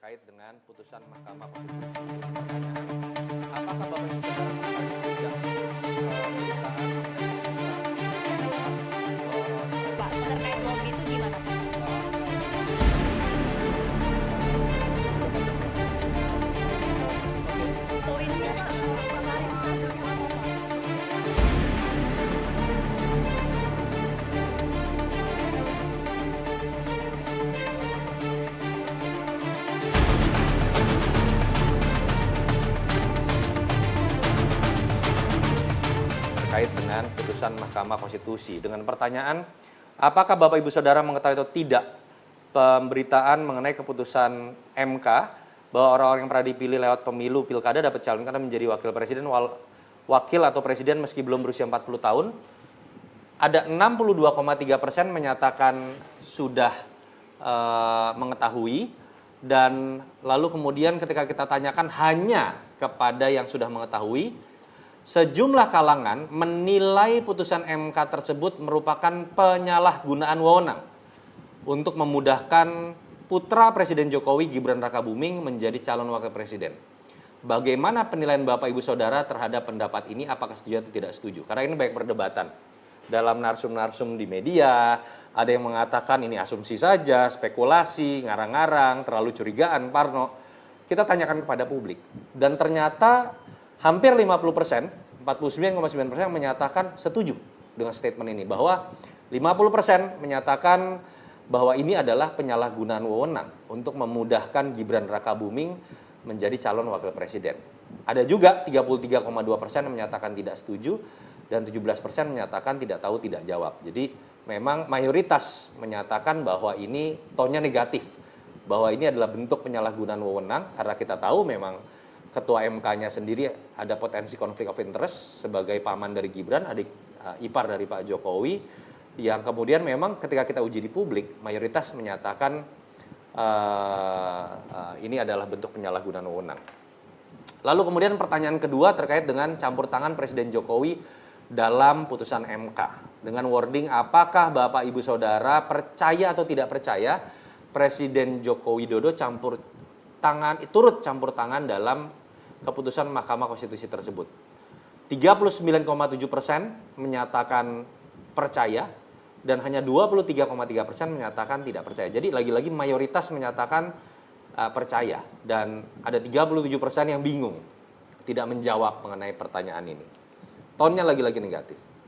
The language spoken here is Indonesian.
terkait dengan putusan Mahkamah Konstitusi. Pertanyaan, apakah Bapak Ibu Saudara mengetahui tidak pemberitaan Pak, terkait lobby itu gimana, Pak? Poinnya, Pak, klarifikasinya apa, Pak? terkait dengan putusan Mahkamah Konstitusi dengan pertanyaan, apakah Bapak Ibu Saudara mengetahui atau tidak pemberitaan mengenai keputusan MK bahwa orang-orang yang pernah dipilih lewat pemilu pilkada dapat calonkan menjadi wakil presiden wakil atau presiden meski belum berusia 40 tahun. Ada 62,3% menyatakan sudah mengetahui, dan lalu kemudian ketika kita tanyakan hanya kepada yang sudah mengetahui, sejumlah kalangan menilai putusan MK tersebut merupakan penyalahgunaan wewenang untuk memudahkan putra Presiden Jokowi Gibran Rakabuming menjadi calon wakil presiden. Bagaimana penilaian Bapak Ibu Saudara terhadap pendapat ini? Apakah setuju atau tidak setuju? Karena ini banyak perdebatan dalam narsum-narsum di media. Ada yang mengatakan ini asumsi saja, spekulasi, ngarang-ngarang, terlalu curigaan, parno. Kita tanyakan kepada publik. Dan ternyata hampir 50%, 49,9% menyatakan setuju dengan statement ini. Bahwa 50% menyatakan bahwa ini adalah penyalahgunaan wewenang untuk memudahkan Gibran Rakabuming menjadi calon wakil presiden. Ada juga 33,2% menyatakan tidak setuju dan 17% menyatakan tidak tahu, tidak jawab. Jadi memang mayoritas menyatakan bahwa ini tonnya negatif, bahwa ini adalah bentuk penyalahgunaan wewenang karena kita tahu memang Ketua MK-nya sendiri ada potensi konflik of interest sebagai paman dari Gibran, adik ipar dari Pak Jokowi, yang kemudian memang ketika kita uji di publik, mayoritas menyatakan ini adalah bentuk penyalahgunaan wewenang. Lalu kemudian pertanyaan kedua terkait dengan campur tangan Presiden Jokowi dalam putusan MK. Dengan wording, apakah Bapak Ibu Saudara percaya atau tidak percaya Presiden Joko Widodo turut campur tangan dalam keputusan Mahkamah Konstitusi tersebut. 39,7% menyatakan percaya dan hanya 23,3% menyatakan tidak percaya. Jadi lagi-lagi mayoritas menyatakan percaya dan ada 37% yang bingung, tidak menjawab mengenai pertanyaan ini. Tonnya lagi-lagi negatif.